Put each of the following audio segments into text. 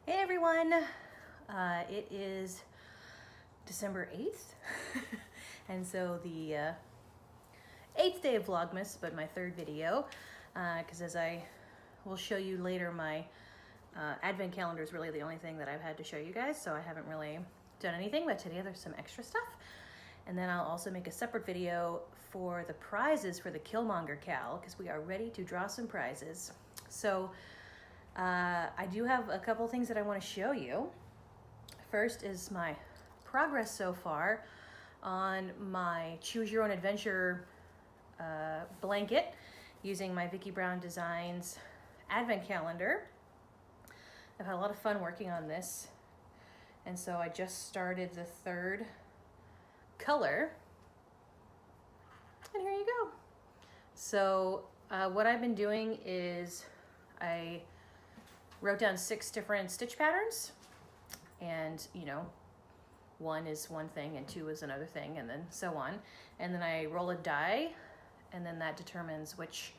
Hey everyone, it is December 8th, and so the 8th day of Vlogmas, but my third video, because as I will show you later, my advent calendar is really the only thing that I've had to show you guys, so I haven't really done anything, but today there's some extra stuff. And then I'll also make a separate video for the prizes for the Killmonger Cal, because we are ready to draw some prizes. So I do have a couple things that I want to show you. First is my progress so far on my Choose Your Own Adventure blanket using my Vicki Brown Designs advent calendar. I've had a lot of fun working on this, and so I just started the third color, and here you go. So what I've been doing is I wrote down 6 different stitch patterns, and one is one thing and 2 is another thing, and then so on. And then I roll a die, and then that determines which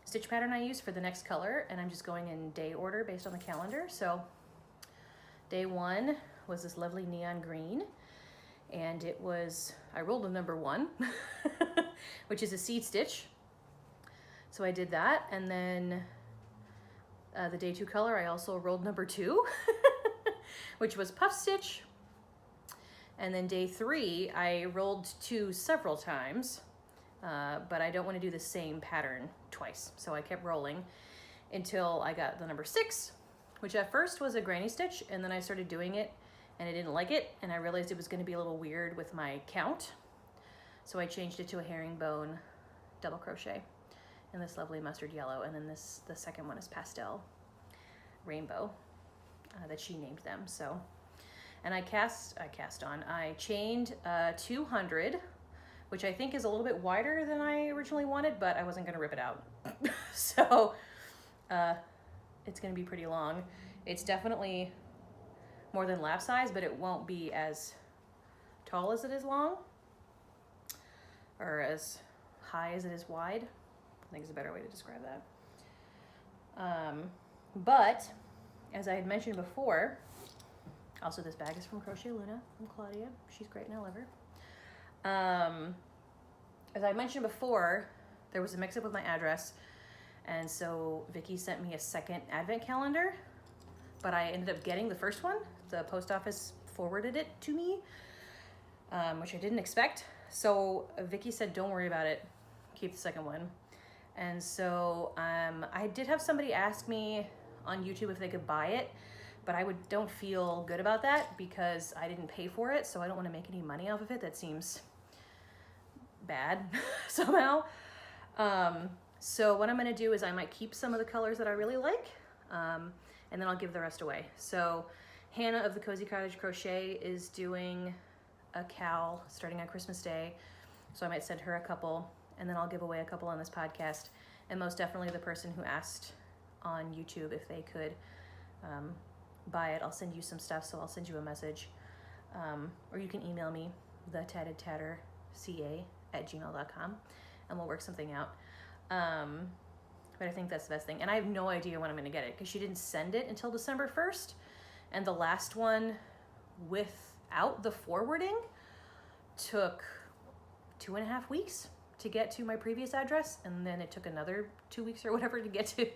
stitch pattern I use for the next color, and I'm just going in day order based on the calendar. So day 1 was this lovely neon green, and I rolled a number 1, which is a seed stitch. So I did that, and then the day 2 color, I also rolled number 2, which was puff stitch. And then day 3, I rolled 2 several times, but I don't want to do the same pattern twice. So I kept rolling until I got the number 6, which at first was a granny stitch, and then I started doing it and I didn't like it, and I realized it was going to be a little weird with my count. So I changed it to a herringbone double crochet in this lovely mustard yellow, and then the second one is pastel rainbow that she named them. So, and I chained 200, which I think is a little bit wider than I originally wanted, but I wasn't gonna rip it out. So it's gonna be pretty long. It's definitely more than lap size, but it won't be as tall as it is long, or as high as it is wide. I think is a better way to describe that. But as I had mentioned before, also this bag is from Crochet Luna, from Claudia. She's great and I love her. As I mentioned before, there was a mix-up with my address, and so Vicki sent me a second advent calendar, but I ended up getting the first one. The post office forwarded it to me, which I didn't expect. So Vicki said, don't worry about it, keep the second one. And so I did have somebody ask me on YouTube if they could buy it, but I don't feel good about that because I didn't pay for it, so I don't want to make any money off of it. That seems bad somehow. So what I'm going to do is I might keep some of the colors that I really like, and then I'll give the rest away. So Hannah of the Cozy Cottage Crochet is doing a cal starting on Christmas Day, so I might send her a couple, and then I'll give away a couple on this podcast. And most definitely the person who asked on YouTube if they could buy it, I'll send you some stuff, so I'll send you a message. Or you can email me, thetattedtatterca@gmail.com, and we'll work something out. But I think that's the best thing. And I have no idea when I'm gonna get it, because she didn't send it until December 1st. And the last one without the forwarding took 2.5 weeks to get to my previous address, and then it took another 2 weeks or whatever to get to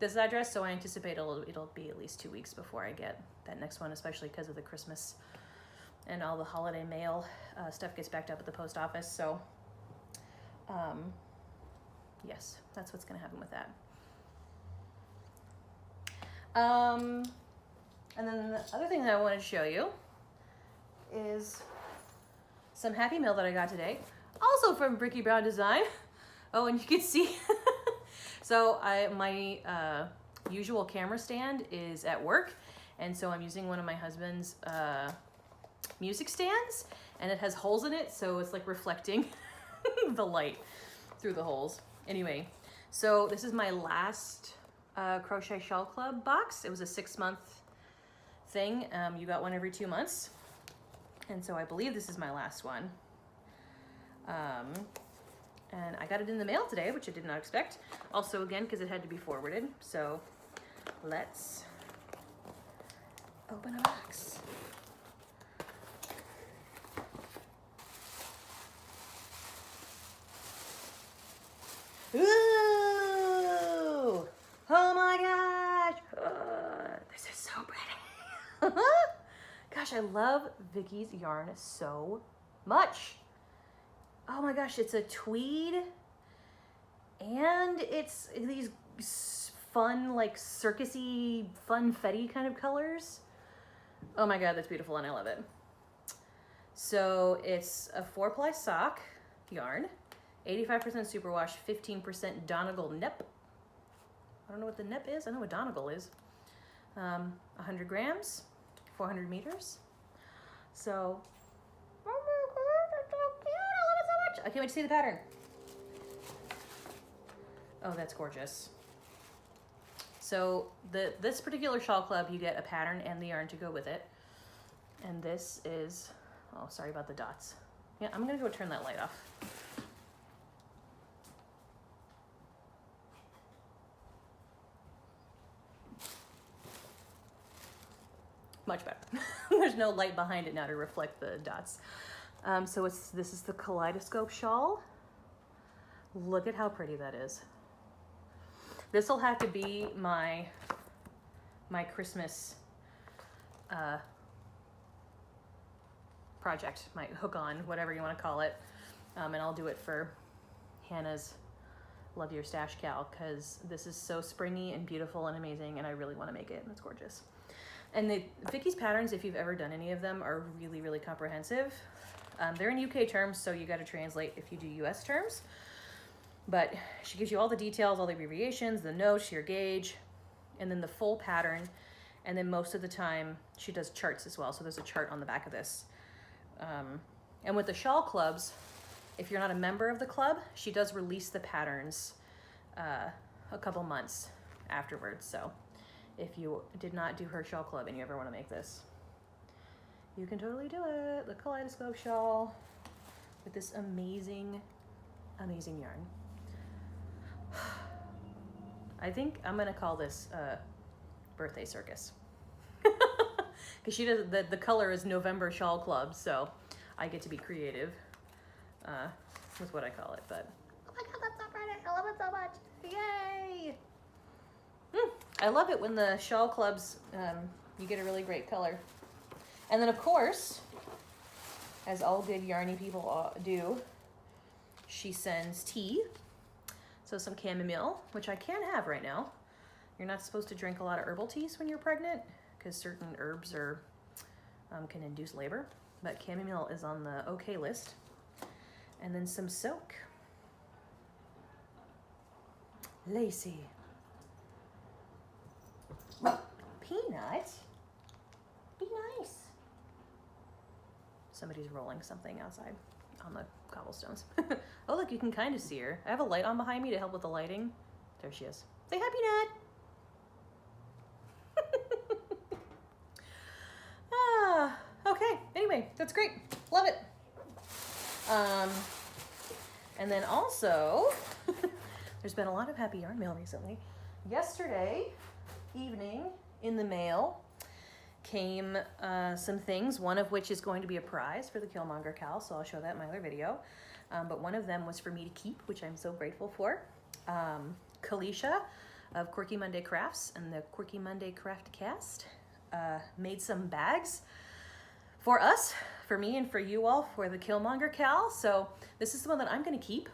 this address. So I anticipate it'll be at least 2 weeks before I get that next one, especially because of the Christmas and all the holiday mail stuff gets backed up at the post office. So yes, that's what's gonna happen with that. And then the other thing that I wanted to show you is some happy mail that I got today, also from Vicki Brown Design. Oh, and you can see, so my usual camera stand is at work, and so I'm using one of my husband's music stands, and it has holes in it, so it's like reflecting the light through the holes. Anyway, so this is my last Crochet Shawl Club box. It was a 6-month thing. You got one every 2 months, and so I believe this is my last one. And I got it in the mail today, which I did not expect. Also, again, because it had to be forwarded. So let's open a box. Ooh! Oh my gosh! This is so pretty. Gosh, I love Vicky's yarn so much. Oh my gosh, it's a tweed and it's these fun, like circusy, funfetti kind of colors. Oh my God, that's beautiful and I love it. So it's a 4-ply sock yarn, 85% superwash, 15% Donegal nep. I don't know what the nep is. I know what Donegal is. 100 grams, 400 meters. So, oh my God, it's so cute. I love it so much. I can't wait to see the pattern. Oh, that's gorgeous. So this particular shawl club, you get a pattern and the yarn to go with it. And this is, oh, sorry about the dots. Yeah, I'm gonna go turn that light off. Much better. There's no light behind it now to reflect the dots. So this is the kaleidoscope shawl. Look at how pretty that is. This will have to be my Christmas project, my hook on, whatever you want to call it. And I'll do it for Hannah's Love Your Stash Cal, because this is so springy and beautiful and amazing, and I really want to make it, and it's gorgeous. And Vicky's patterns, if you've ever done any of them, are really, really comprehensive. They're in UK terms, so you got to translate if you do US terms. But she gives you all the details, all the abbreviations, the notes, your gauge, and then the full pattern. And then most of the time, she does charts as well. So there's a chart on the back of this. And with the shawl clubs, if you're not a member of the club, she does release the patterns a couple months afterwards. So if you did not do her shawl club and you ever want to make this, you can totally do it. The kaleidoscope shawl with this amazing, amazing yarn. I think I'm gonna call this birthday circus. Because she does, the color is November Shawl Club, so I get to be creative with what I call it. But oh my God, that's so pretty! I love it so much! Yay! I love it when the shawl clubs, you get a really great color. And then of course, as all good yarny people do, she sends tea. So some chamomile, which I can't have right now. You're not supposed to drink a lot of herbal teas when you're pregnant, because certain herbs are can induce labor. But chamomile is on the okay list. And then some silk. Lacy. Peanut? Be nice. Somebody's rolling something outside on the cobblestones. Oh, look, you can kind of see her. I have a light on behind me to help with the lighting. There she is. Say hi, Peanut. Okay. Anyway, that's great. Love it. And then also, there's been a lot of happy yarn mail recently. Yesterday evening in the mail came some things, one of which is going to be a prize for the Killmonger Cal, so I'll show that in my other video. But one of them was for me to keep, which I'm so grateful for. Kalisha of Quirky Monday Crafts and the Quirky Monday Craft Cast made some bags for us, for me and for you all, for the Killmonger Cal. So this is the one that I'm going to keep.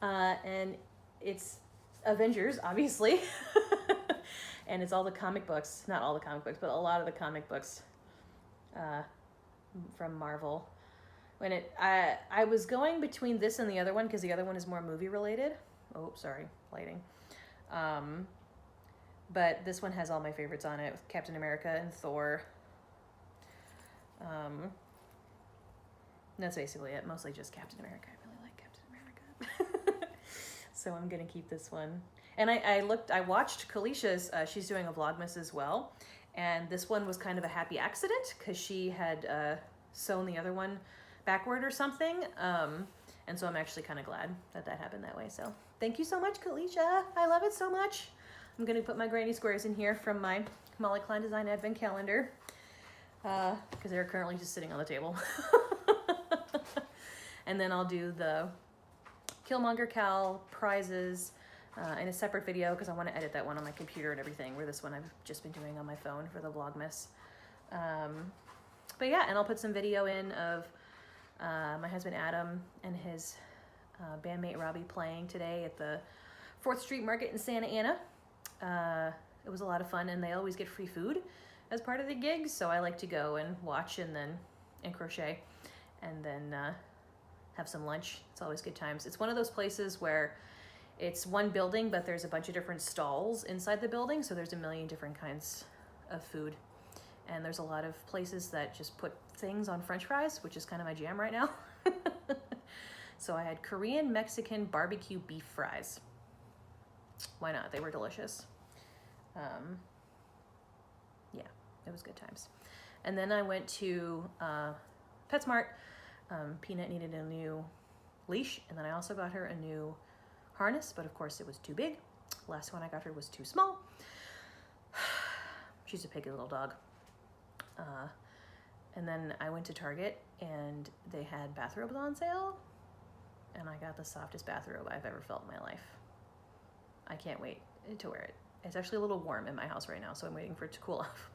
And it's Avengers, obviously. And it's all the comic books, not all the comic books, but a lot of the comic books from Marvel. When I was going between this and the other one, because the other one is more movie related. Oh, sorry, lighting. But this one has all my favorites on it, with Captain America and Thor. That's basically it, mostly just Captain America. I really like Captain America. So I'm gonna keep this one. And I watched Kalisha's, she's doing a Vlogmas as well. And this one was kind of a happy accident because she had sewn the other one backward or something. And so I'm actually kind of glad that that happened that way. So thank you so much, Kalisha. I love it so much. I'm gonna put my granny squares in here from my Molly Klein Design Advent Calendar, because they're currently just sitting on the table. And then I'll do the Killmonger Cal prizes in a separate video, because I want to edit that one on my computer and everything, where this one I've just been doing on my phone for the Vlogmas. But yeah, and I'll put some video in of my husband Adam and his bandmate Robbie playing today at the 4th Street Market in Santa Ana. It was a lot of fun, and they always get free food as part of the gig, so I like to go and watch and crochet, and then have some lunch. It's always good times. It's one of those places where it's one building, but there's a bunch of different stalls inside the building, so there's a million different kinds of food. And there's a lot of places that just put things on French fries, which is kind of my jam right now. So I had Korean, Mexican, barbecue beef fries. Why not? They were delicious. Yeah, it was good times. And then I went to PetSmart. Peanut needed a new leash, and then I also got her a new harness, but of course it was too big. Last one I got her was too small. She's a piggy little dog. And then I went to Target, and they had bathrobes on sale, and I got the softest bathrobe I've ever felt in my life. I can't wait to wear it. It's actually a little warm in my house right now, so I'm waiting for it to cool off.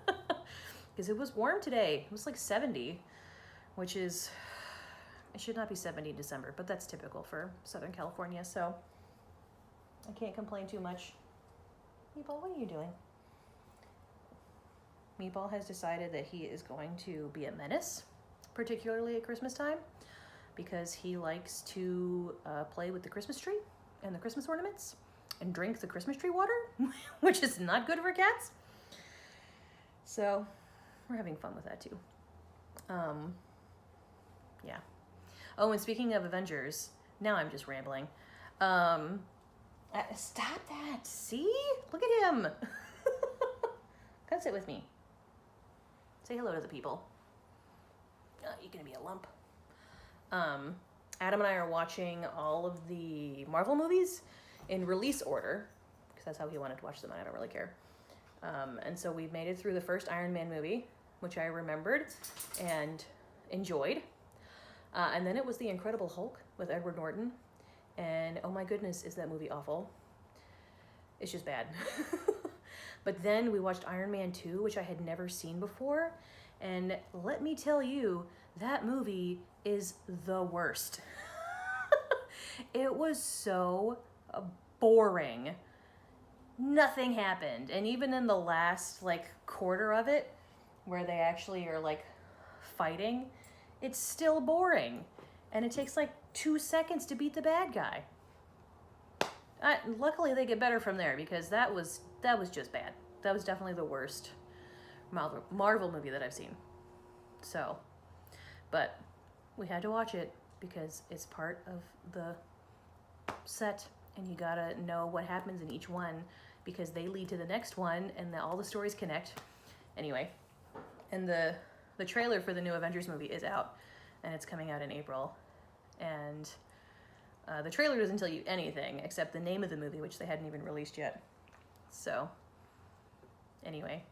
Because it was warm today. It was like 70, which is, it should not be 70 in December, but that's typical for Southern California, so I can't complain too much. Meatball, what are you doing? Meatball has decided that he is going to be a menace, particularly at Christmas time, because he likes to play with the Christmas tree and the Christmas ornaments and drink the Christmas tree water, which is not good for cats. So we're having fun with that too. Yeah. Oh, and speaking of Avengers, now I'm just rambling. Stop that. See? Look at him. Come sit with me. Say hello to the people. You're gonna be a lump. Adam and I are watching all of the Marvel movies in release order, because that's how he wanted to watch them, and I don't really care. And so we made it through the first Iron Man movie, which I remembered and enjoyed. And then it was The Incredible Hulk with Edward Norton. And oh my goodness, is that movie awful. It's just bad. But then we watched Iron Man 2, which I had never seen before. And let me tell you, that movie is the worst. It was so boring. Nothing happened. And even in the last quarter of it, where they actually are fighting, it's still boring. And it takes 2 seconds to beat the bad guy. Luckily they get better from there, because that was just bad. That was definitely the worst Marvel movie that I've seen. So, but we had to watch it because it's part of the set, and you gotta know what happens in each one, because they lead to the next one, and all the stories connect. Anyway, and the trailer for the new Avengers movie is out, and it's coming out in April. And the trailer doesn't tell you anything except the name of the movie, which they hadn't even released yet. So, anyway,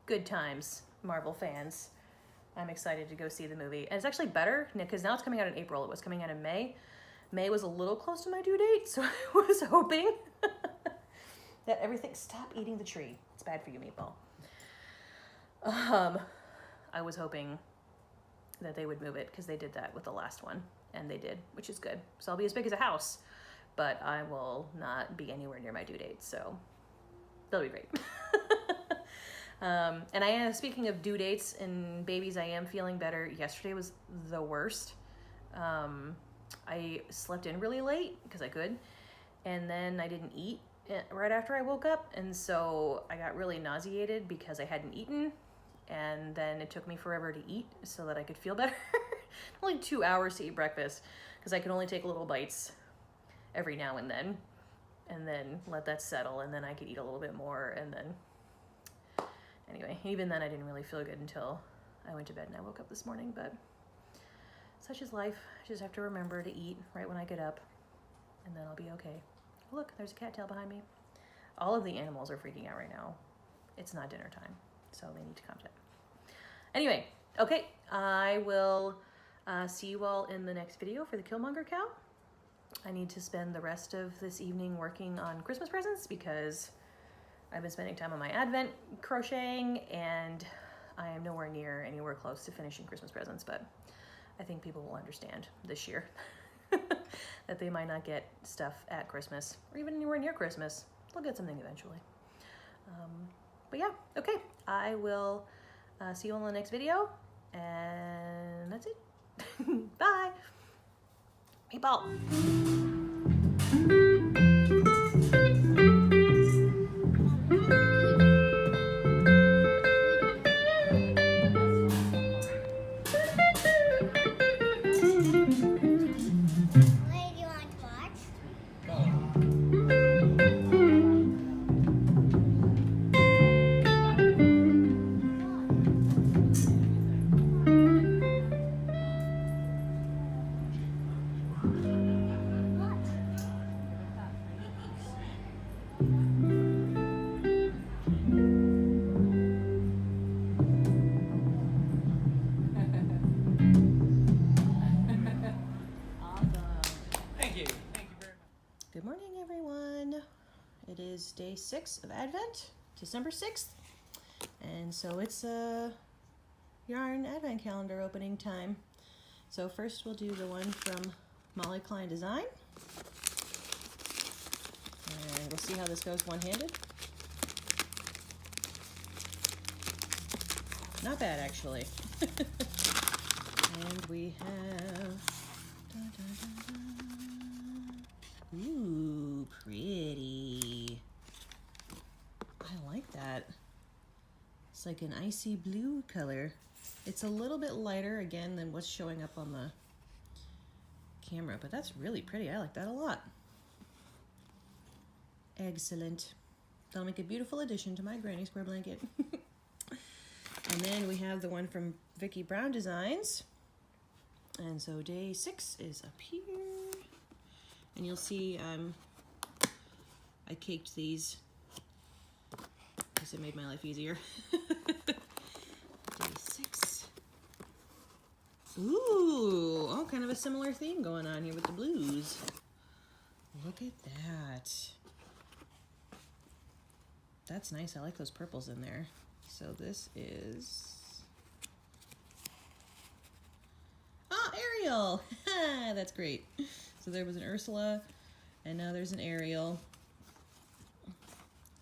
good times, Marvel fans. I'm excited to go see the movie. And it's actually better, because now it's coming out in April. It was coming out in May. May was a little close to my due date, so I was hoping that everything... Stop eating the tree. It's bad for you, Meatball. I was hoping that they would move it, because they did that with the last one. And they did, which is good. So I'll be as big as a house, but I will not be anywhere near my due date, so that'll be great. And I am, speaking of due dates and babies, I am feeling better. Yesterday was the worst. I slept in really late, because I could, and then I didn't eat right after I woke up, and so I got really nauseated because I hadn't eaten, and then it took me forever to eat so that I could feel better. Only 2 hours to eat breakfast, because I could only take little bites every now and then let that settle, and then I could eat a little bit more, and then anyway, even then I didn't really feel good until I went to bed and I woke up this morning. But such is life. I just have to remember to eat right when I get up, and then I'll be okay. Look, there's a cattail behind me. all of the animals are freaking out right now. It's not dinner time, so they need to calm down. Anyway, okay, I will see you all in the next video for the Killmonger cow. I need to spend the rest of this evening working on Christmas presents because I've been spending time on my Advent crocheting, and I am anywhere close to finishing Christmas presents, but I think people will understand this year that they might not get stuff at Christmas or even anywhere near Christmas. They'll get something eventually. But yeah, okay. I will see you all in the next video, and that's it. Bye. People. Good morning, everyone. It is day 6 of Advent, December 6th. And so it's yarn Advent calendar opening time. So first we'll do the one from Molly Klein Design. And we'll see how this goes one-handed. Not bad, actually. And we have... Ooh, pretty. I like that. It's like an icy blue color. It's a little bit lighter, again, than what's showing up on the camera, but that's really pretty. I like that a lot. Excellent. That'll make a beautiful addition to my granny square blanket. And then we have the one from Vicki Brown Designs. And so day 6 is up here. And you'll see I caked these because it made my life easier. Day 6. Ooh, oh, kind of a similar theme going on here with the blues. Look at that. That's nice. I like those purples in there. So this is... Oh, Ariel! That's great. So there was an Ursula, and now there's an Ariel.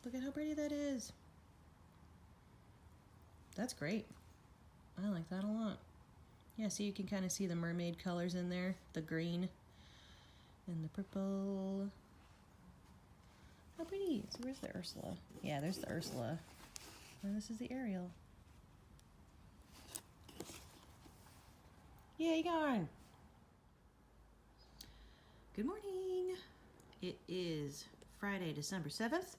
Look at how pretty that is. That's great. I like that a lot. Yeah, so you can kind of see the mermaid colors in there. The green and the purple. How pretty. So where's the Ursula? Yeah, there's the Ursula. And this is the Ariel. Yay, yarn! Good morning. It is Friday, December 7th,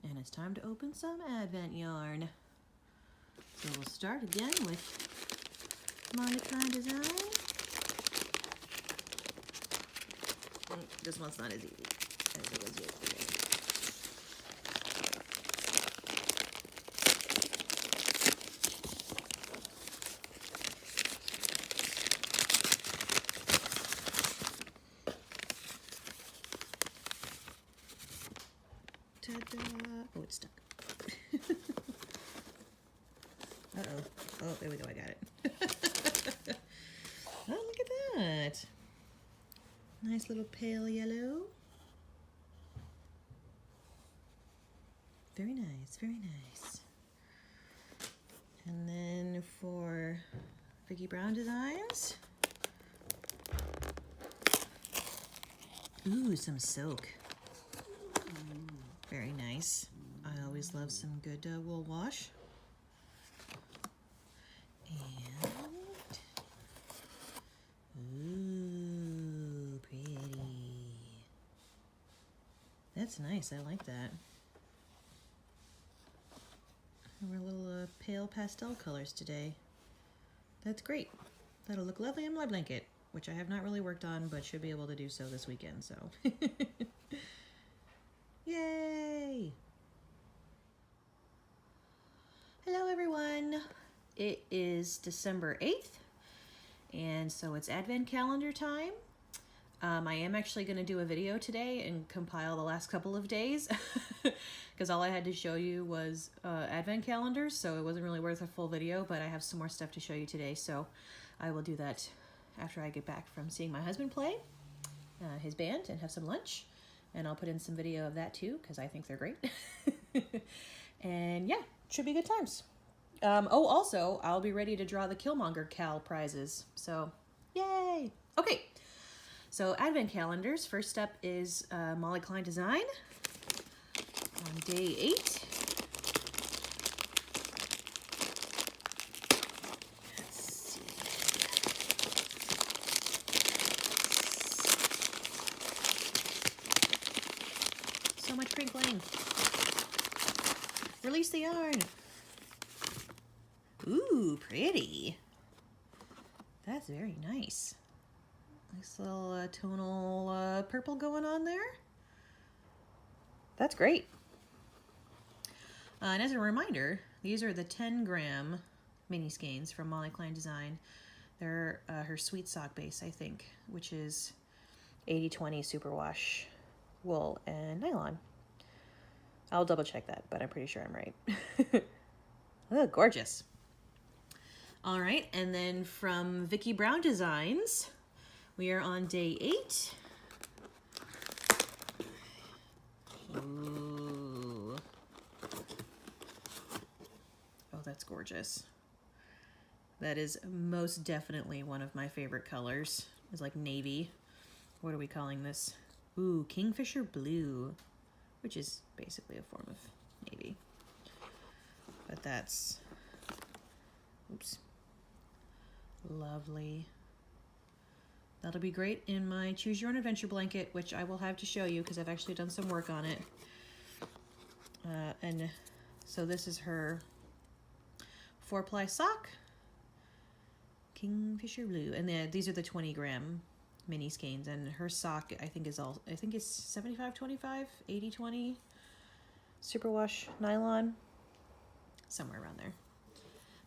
and it's time to open some Advent yarn. So we'll start again with Molly Klein Design. This one's not as easy as it was yesterday. Ta-da! Oh, it's stuck. Uh-oh. Oh, there we go. I got it. Oh, look at that. Nice little pale yellow. Very nice. Very nice. And then for Vicki Brown Designs. Ooh, some silk. Very nice. I always love some good wool wash. And, ooh, pretty. That's nice. I like that. We're little pale pastel colors today. That's great. That'll look lovely on my blanket, which I have not really worked on, but should be able to do so this weekend, so. Yay! is December 8th, and so it's Advent calendar time. I am actually going to do a video today and compile the last couple of days because all I had to show you was Advent calendars, so it wasn't really worth a full video, but I have some more stuff to show you today, so I will do that after I get back from seeing my husband play his band and have some lunch, and I'll put in some video of that too because I think they're great. And yeah, should be good times. Oh, also, I'll be ready to draw the Killmonger Cal prizes, so yay! Okay. So Advent calendars, first up is Molly Klein Design on day 8. Let's see. So much crinkling. Release the yarn. Ooh, pretty. That's very nice. Nice little tonal purple going on there. That's great. And as a reminder, these are the 10-gram mini skeins from Molly Klein Design. They're her Sweet Sock base, I think, which is 80/20 superwash wool and nylon. I'll double check that, but I'm pretty sure I'm right. Oh, gorgeous. All right, and then from Vicki Brown Designs, we are on day 8. Ooh. Oh, that's gorgeous. That is most definitely one of my favorite colors. It's like navy. What are we calling this? Ooh, Kingfisher Blue, which is basically a form of navy. But that's, oops, lovely. That'll be great in my Choose Your Own Adventure blanket, which I will have to show you because I've actually done some work on it. And so this is her 4-ply sock, Kingfisher Blue, and these are the 20-gram mini skeins. And her sock, I think is 75/25, 80/20, superwash nylon, somewhere around there.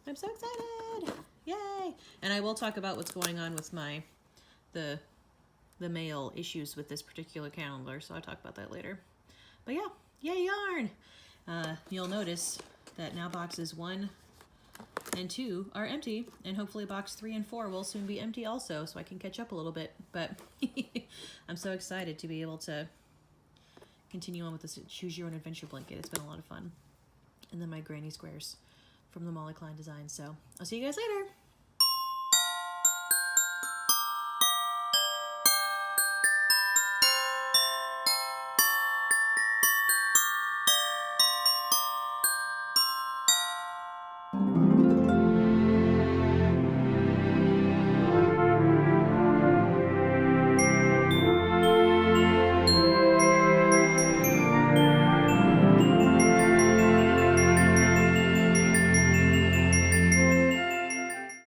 I'm so excited! Yay! And I will talk about what's going on with the mail issues with this particular calendar, so I'll talk about that later. But yeah, yay yarn! You'll notice that now boxes 1 and 2 are empty, and hopefully box 3 and 4 will soon be empty also, so I can catch up a little bit. But I'm so excited to be able to continue on with this Choose Your Own Adventure blanket. It's been a lot of fun. And then my granny squares from the Molly Klein Design. So I'll see you guys later.